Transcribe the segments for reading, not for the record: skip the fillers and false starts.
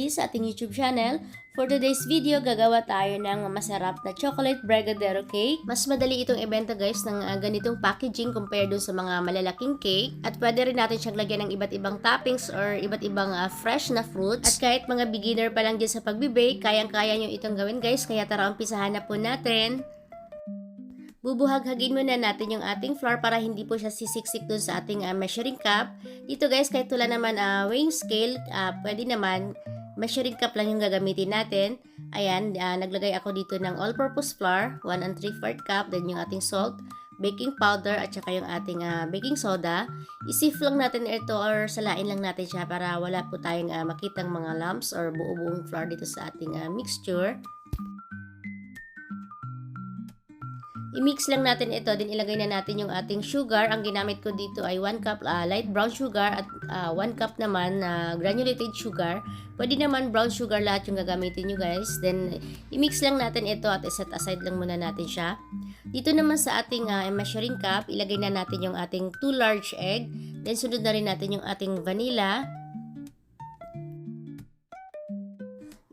muli sa ating YouTube channel. For today's video, gagawa tayo ng masarap na chocolate brigadeiro cake. Mas madali itong ibenta guys ng ganitong packaging compared dun sa mga malalaking cake. At pwede rin natin siyang lagyan ng iba't ibang toppings or iba't ibang fresh na fruits. At kahit mga beginner pa lang dyan sa pagbibake, kayang-kaya nyo itong gawin guys. Kaya tara, umpisahan na po natin. Bubuhaghagin muna natin yung ating flour para hindi po siya sisiksik dun sa ating measuring cup. Dito guys, kahit wala naman weighing scale, pwede naman measuring cup lang yung gagamitin natin. Ayan, naglagay ako dito ng all-purpose flour, 1 3/4 cup, then yung ating salt, baking powder, at saka yung ating baking soda. Isif lang natin ito or salain lang natin siya para wala po tayong makitang mga lumps or buo-buong flour dito sa ating mixture. I-mix lang natin ito, din ilagay na natin yung ating sugar. Ang ginamit ko dito ay 1 cup light brown sugar at 1 cup naman granulated sugar. Pwede naman brown sugar lahat yung gagamitin nyo guys. Then, i-mix lang natin ito at iset aside lang muna natin siya. Dito naman sa ating measuring cup, ilagay na natin yung ating 2 large egg. Then, sunod na rin natin yung ating vanilla.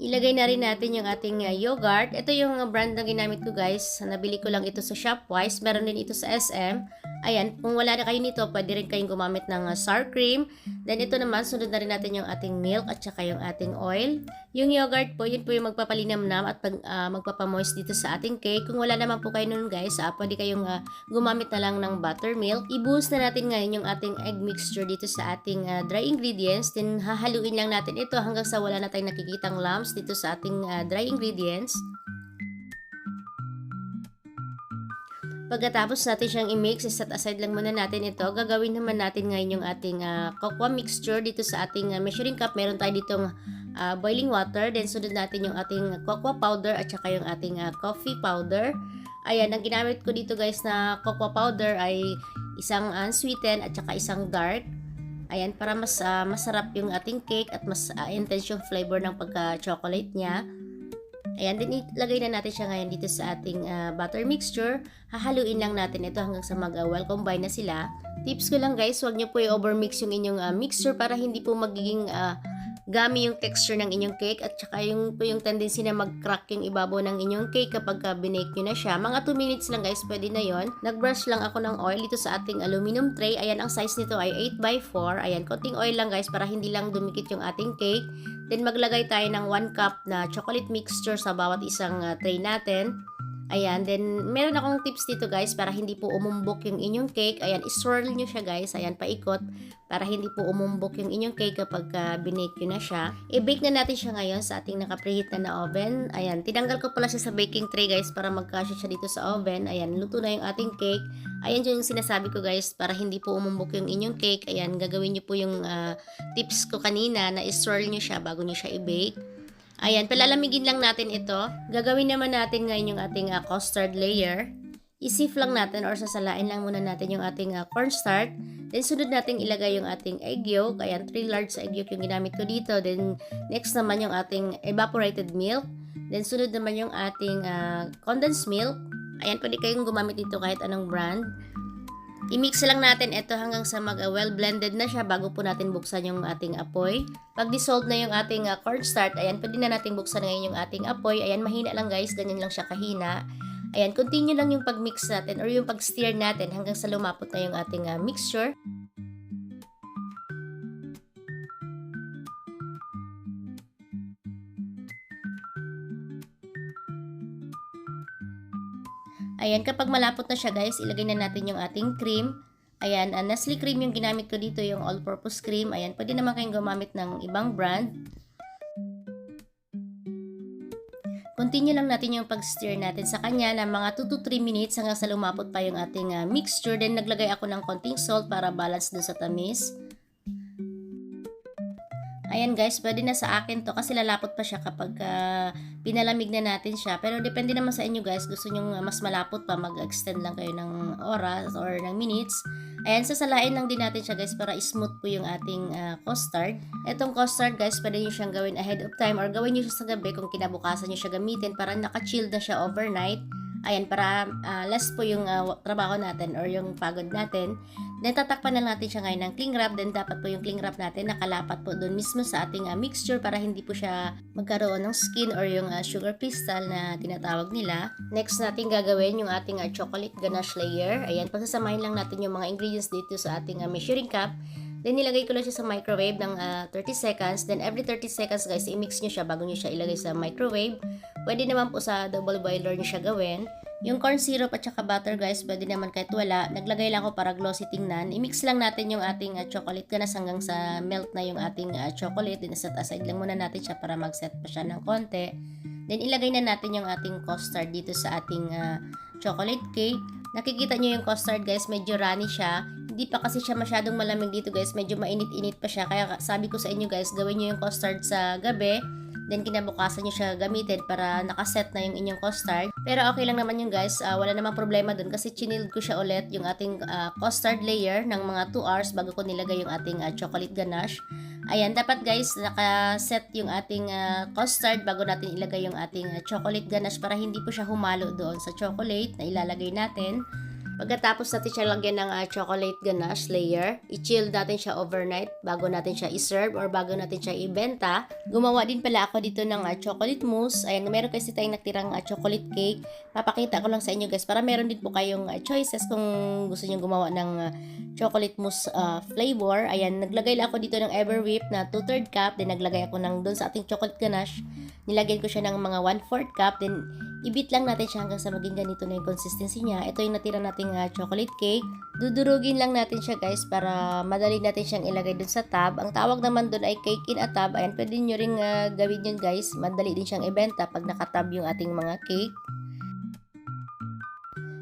Ilagay na rin natin yung ating yogurt. Ito yung brand na ginamit ko guys. Nabili ko lang ito sa Shopwise. Meron din ito sa SM. Ayan, kung wala na kayo nito, pwede rin kayong gumamit ng sour cream. Then ito naman, sunod na rin natin yung ating milk at saka yung ating oil. Yung yogurt po, yun po yung magpapalinamnam at magpapamoist dito sa ating cake. Kung wala naman po kayo nun guys, pwede kayong gumamit na lang ng buttermilk. I-boost na natin ngayon yung ating egg mixture dito sa ating dry ingredients. Then hahaluin lang natin ito hanggang sa wala na tayong nakikitang lumps dito sa ating dry ingredients. Pagkatapos natin siyang i-mix, set aside lang muna natin ito. Gagawin naman natin ngayon yung ating cocoa mixture dito sa ating measuring cup. Meron tayo ditong boiling water. Then sunod natin yung ating cocoa powder at saka yung ating coffee powder. Ayan, ang ginamit ko dito guys na cocoa powder ay isang unsweetened at saka isang dark. Ayan, para mas masarap yung ating cake at mas intense yung flavor ng pagka-chocolate niya. Ayan, din ilagay na natin siya ngayon dito sa ating butter mixture. Hahaluin lang natin ito hanggang sa well combine na sila. Tips ko lang guys, huwag nyo po i-overmix yung inyong mixture para hindi po magiging gummy yung texture ng inyong cake at saka yung tendency na mag-crack yung ibabaw ng inyong cake kapag binake nyo na siya. Mga 2 minutes lang guys, pwede na yon. Nag-brush lang ako ng oil dito sa ating aluminum tray. Ayan, ang size nito ay 8x4. Ayan, konting oil lang guys para hindi lang dumikit yung ating cake. Then maglagay tayo ng 1 cup na chocolate mixture sa bawat isang tray natin. Ayan, then meron akong tips dito guys para hindi po umumbok yung inyong cake. Ayan, i-swirl nyo siya guys. Ayan, paikot para hindi po umumbok yung inyong cake kapag binake nyo na siya. I-bake na natin siya ngayon sa ating naka-preheat na oven. Ayan, tinanggal ko pala siya sa baking tray guys para magkasya siya dito sa oven. Ayan, luto na yung ating cake. Ayan yung sinasabi ko guys para hindi po umumbok yung inyong cake. Ayan, gagawin nyo po yung tips ko kanina na i-swirl nyo siya bago nyo siya i-bake. Ayan, palalamigin lang natin ito. Gagawin naman natin ngayon yung ating custard layer. I-sieve lang natin or sasalain lang muna natin yung ating cornstarch. Then sunod natin ilagay yung ating egg yolk. Ayan, 3 large egg yolk yung ginamit ko dito. Then next naman yung ating evaporated milk. Then sunod naman yung ating condensed milk. Ayan, pwede kayong gumamit dito kahit anong brand. I-mix lang natin ito hanggang sa well blended na siya bago po natin buksan yung ating apoy. Pag dissolved na yung ating cornstarch, ayan, pwede na natin buksan ngayon yung ating apoy. Ayan, mahina lang guys, ganyan lang siya kahina. Ayan, continue lang yung pag-mix natin or yung pag-stir natin hanggang sa lumapot na yung ating mixture. Ayan, kapag malapot na siya guys, ilagay na natin yung ating cream. Ayan, Nestle cream yung ginamit ko dito, yung all-purpose cream. Ayan, pwede naman kayong gumamit ng ibang brand. Continue lang natin yung pag-stir natin sa kanya na mga 2 to 3 minutes hanggang sa lumapot pa yung ating mixture. Then naglagay ako ng konting salt para balance dun sa tamis. Ayan guys, pwede na sa akin to kasi lalapot pa siya kapag pinalamig na natin siya. Pero depende naman sa inyo guys, gusto nyo mas malapot pa, mag-extend lang kayo ng oras or ng minutes. Ayan, sasalain lang din natin siya guys para smooth po yung ating custard. Etong custard guys, pwede nyo siyang gawin ahead of time or gawin nyo siya sa gabi kung kinabukasan nyo siya gamitin para naka-chill na siya overnight. Ayan, para less po yung trabaho natin or yung pagod natin. Then, tatakpan na natin siya ngayon ng cling wrap. Then, dapat po yung cling wrap natin nakalapat po doon mismo sa ating mixture para hindi po siya magkaroon ng skin or yung sugar crystal na tinatawag nila. Next natin gagawin yung ating chocolate ganache layer. Ayan, pagsasamahin lang natin yung mga ingredients dito sa ating measuring cup. Then, nilagay ko lang siya sa microwave ng 30 seconds. Then, every 30 seconds, guys, i-mix nyo siya bago nyo siya ilagay sa microwave. Pwede naman po sa double boiler nyo siya gawin. Yung corn syrup at saka butter, guys, pwede naman kahit wala. Naglagay lang ako para glossy tingnan. I-mix lang natin yung ating chocolate ganache hanggang sa melt na yung ating chocolate. Then, set aside lang muna natin siya para mag-set pa siya ng konti. Then, ilagay na natin yung ating custard dito sa ating chocolate cake. Nakikita nyo yung custard, guys, medyo runny siya. Hindi pa kasi siya masyadong malamig dito, guys. Medyo mainit-init pa siya. Kaya sabi ko sa inyo, guys, gawin nyo yung custard sa gabi. Then, kinabukasan nyo siya gamitin para nakaset na yung inyong custard. Pero okay lang naman yun, guys. Wala namang problema dun kasi chinild ko siya ulit yung ating custard layer ng mga 2 hours bago ko nilagay yung ating chocolate ganache. Ayan, dapat guys, nakaset yung ating custard bago natin ilagay yung ating chocolate ganache para hindi po siya humalo doon sa chocolate na ilalagay natin. Pagkatapos natin siya lagyan ng chocolate ganache layer, i-chill natin siya overnight bago natin siya i-serve or bago natin siya ibenta. Gumawa din pala ako dito ng chocolate mousse. Ayan, meron kasi tayong natirang chocolate cake. Papakita ko lang sa inyo guys para meron din po kayong choices kung gusto niyo gumawa ng chocolate mousse flavor. Ayan, naglagay lang ako dito ng Everwhip na 2/3 cup. Then naglagay ako ng doon sa ating chocolate ganache. Nilagyan ko siya ng mga 1/4 cup. Then i-beat lang natin siya hanggang sa maging ganito na yung consistency niya. Ito yung natira nating chocolate cake. Dudurugin lang natin siya guys para madali natin siyang ilagay dun sa tub. Ang tawag naman dun ay cake in a tub. Ayan, pwede nyo ring gawin yun guys. Madali din siyang ibenta pag nakatab yung ating mga cake.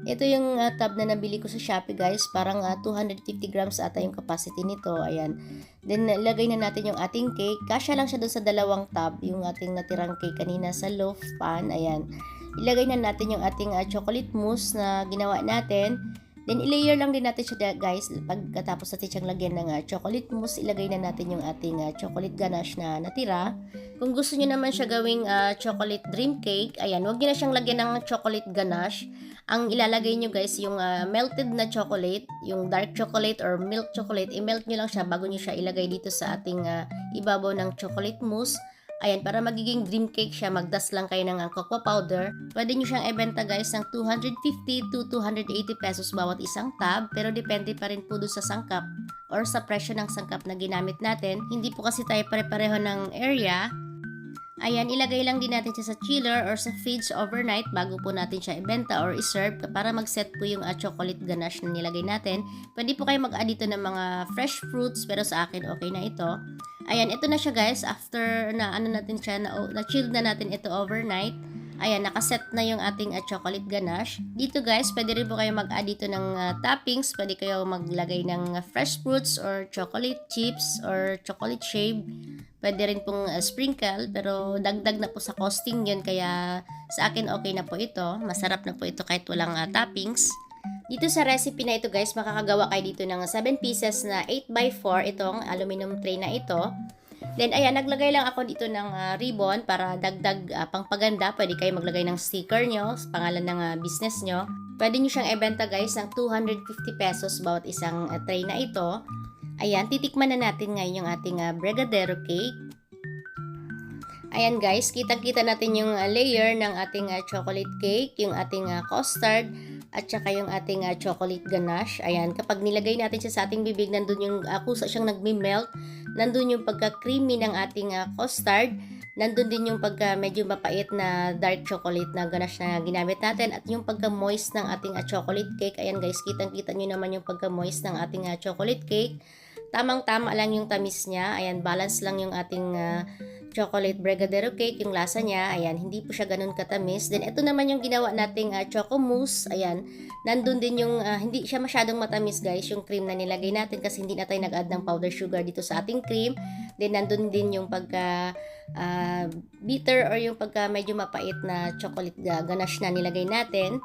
Ito yung tub na nabili ko sa Shopee guys. Parang 250 grams ata yung capacity nito. Ayan. Then, ilagay na natin yung ating cake. Kasya lang siya doon sa dalawang tub. Yung ating natirang cake kanina sa loaf pan. Ayan. Ilagay na natin yung ating chocolate mousse na ginawa natin. Then, i-layer lang din natin siya guys. Pagkatapos natin siyang lagyan ng chocolate mousse, ilagay na natin yung ating chocolate ganache na natira. Kung gusto niyo naman siya gawing chocolate dream cake, ayan, huwag niyo na siyang lagyan ng chocolate ganache. Ang ilalagay niyo guys, yung melted na chocolate, yung dark chocolate or milk chocolate, i-melt niyo lang siya bago niyo siya ilagay dito sa ating ibabaw ng chocolate mousse. Ayan, para magiging dream cake siya, magdas lang kayo ng cocoa powder. Pwede nyo siyang ibenta guys ng 250 to 280 pesos bawat isang tub. Pero depende pa rin po doon sa sangkap or sa presyo ng sangkap na ginamit natin. Hindi po kasi tayo pare-pareho ng area. Ayan, ilagay lang din natin siya sa chiller or sa fridge overnight bago po natin siya ibenta or iserve para mag-set po yung chocolate ganache na nilagay natin. Pwede po kayo mag-add dito ng mga fresh fruits pero sa akin okay na ito. Ayan, ito na siya guys. After na ano natin siya, na-chill na natin ito overnight. Ayan, nakaset na yung ating chocolate ganache. Dito guys, pwede rin po kayo mag-add dito ng toppings. Pwede kayo maglagay ng fresh fruits or chocolate chips or chocolate shave. Pwede rin pong sprinkle, pero dagdag na po sa costing yun. Kaya sa akin okay na po ito. Masarap na po ito kahit walang toppings. Dito sa recipe na ito guys, makakagawa kayo dito ng 7 pieces na 8x4 itong aluminum tray na ito. Then ayan, naglagay lang ako dito ng ribbon para dagdag pangpaganda. Pwede kayo maglagay ng sticker nyo, pangalan ng business nyo. Pwede nyo siyang ibenta guys ng 250 pesos bawat isang tray na ito. Ayan, titikman na natin ngayon yung ating brigadeiro cake. Ayan guys, kitang-kita natin yung layer ng ating chocolate cake, yung ating custard, at saka yung ating chocolate ganache. Ayan, kapag nilagay natin siya sa ating bibig, nandun yung kusa siyang nagme-melt. Nandun yung pagka-creamy ng ating custard. Nandun din yung pagka medyo mapait na dark chocolate na ganache na ginamit natin. At yung pagka-moist ng ating chocolate cake. Ayan guys, kitang-kita nyo naman yung pagka-moist ng ating chocolate cake. Tamang-tama lang yung tamis niya. Ayan, balance lang yung ating chocolate brigadeiro cake, yung lasa niya. Ayan, hindi po siya ganun katamis. Then, ito naman yung ginawa nating choco mousse. Ayan, nandun din yung, hindi siya masyadong matamis guys, yung cream na nilagay natin kasi hindi na tayo nag-add ng powder sugar dito sa ating cream. Then, nandun din yung pagka bitter or yung pagka medyo mapait na chocolate ganache na nilagay natin.